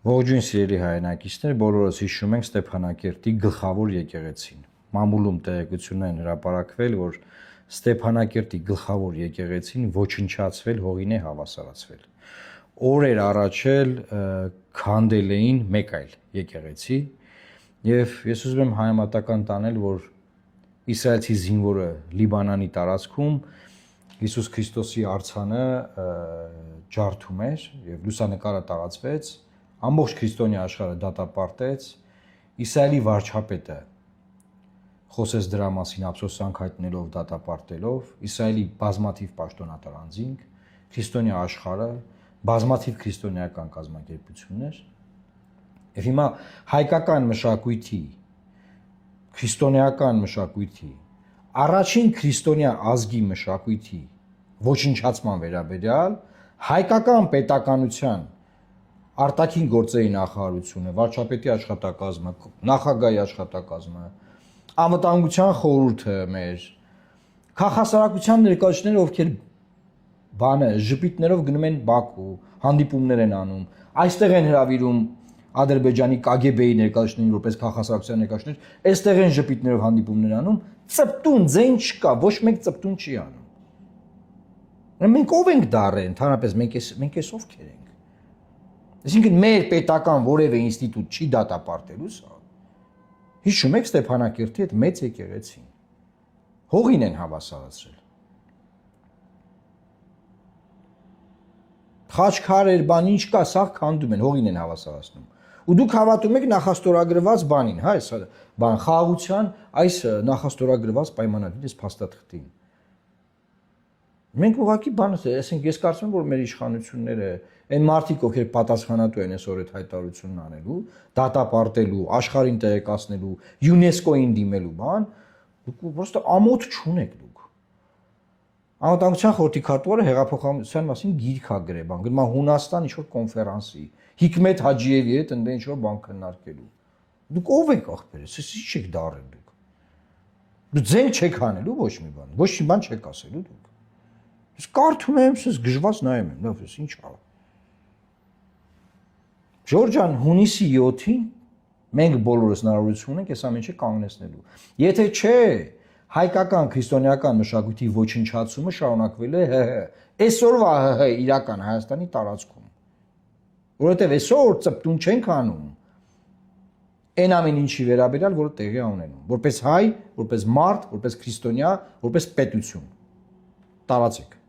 Ողջույն սիրելի հայրենակիցներ, բոլորս հիշում ենք Ստեփանակերտի գլխավոր եկեղեցին։ Մամուլում տեղեկություններ են հրապարակվել, որ Ստեփանակերտի գլխավոր եկեղեցին ոչնչացվել, հողին է հավասարացվել։ Օրեր առաջ էլ քանդել էին մեկ այլ եկեղեցի, եւ ես ուզում եմ հայամատական տանել, որ իսրայելցի զինվորը Լիբանանի տարածքում Հիսուս Քրիստոսի արձանը ջարդում էր եւ լուսանկարը տարածվեց, ամբողջ քրիստոնյա աշխարհը դատապարտեց, Իսրայելի վարչապետը խոսեց դրա մասին ափսոսանք հայտնելով, դատապարտելով, Իսրայելի բազմաթիվ պաշտոնատար անձինք, քրիստոնյա աշխարհը, բազմաթիվ քրիստոնեական կազմակերպություններ, եւ հիմա հայկական մշակույթի, քրիստոնեական մշակույթի, առաջին քրիստոնյա ազգի մշակույթի ոչնչացման վերաբերյալ հայկական պետականության արտաքին գործերի նախարարությունը, վարչապետի աշխատակազմը, նախագահի աշխատակազմը, անվտանգության խորհուրդը մեր, քաղաքասարակության ներկայացուցիչները, ովքեր ժպիտներով գնում են Բաքու, հանդիպումներ են անում, այստեղ են հրավիրում Ադրբեջանի KGB-ի ներկայացուցիչներին որպես քաղաքասարակության ներկայացուցիչներ, այստեղ են ժպիտներով հանդիպումներ անում, ծպտուն ձեն չկա, ոչ մեկ ծպտուն չի անում։ Մենք ով ենք դառել, ընդհանրապես մենք էս ովքեր ենք։ Այսինքն մեր պետական որևէ ինստիտուտ չի դատապարտելու սա։ Հիշում եք Ստեփանակերտի այդ մեծ եկեղեցին։ Հողին են հավասարացրել։ Խաչքարեր, բան ինչ կա, սա քանդում են, հողին են հավասարացնում։ Ու դուք հավատում եք նախաստորագրված բանին, հա, այս բան խաղաղության այս նախաստորագրված պայմանագրի այս փաստաթղթին։ Մենք ուղղակի բանը, ասենք ես կարծում եմ, որ մեր իշխանությունները, այն մարդիկ, ովքեր պատասխանատու են այսօր այդ հայտարարությունն անելու, դատապարտելու, աշխարհին տեղեկացնելու, ՅՈՒՆԵՍԿՕ-ին դիմելու բան, դուք պրոստը ամոթ չունեք դուք։ Անվտանգության խորհրդի քարտուղարը հեղափոխության մասին գիրք ա գրել, բան, գնում է Հունաստան ինչ-որ կոնֆերանսի, Հիկմետ Հաջիևի հետ ընդ ինչ-որ բան քննարկելու։ Դուք ով եք ախպերս, ինչ եք դառել դուք։ Դուք ձենք չեք անելու ոչ մի բան, ոչ մի բան չեք ասելու դուք։ Ես կարդում եմ, ես գժված նայում եմ, լավ, ես ինչ ա։ Ժորժան, հունիսի 7-ին մենք բոլորս հնարավորություն ունենք այս ամենը կանգնեցնելու։ Եթե չէ, հայկական քրիստոնեական մշակույթի ոչնչացումը շարունակվել է այսօրվա իրական Հայաստանի տարածքում։ Որովհետև այսօր ծպտուն չենք անում այն ամեն ինչի վերաբերյալ, որը տեղի է ունենում, որպես հայ, որպես մարդ, որպես քրիստոնյա, որպես պետություն։ Տարածեք։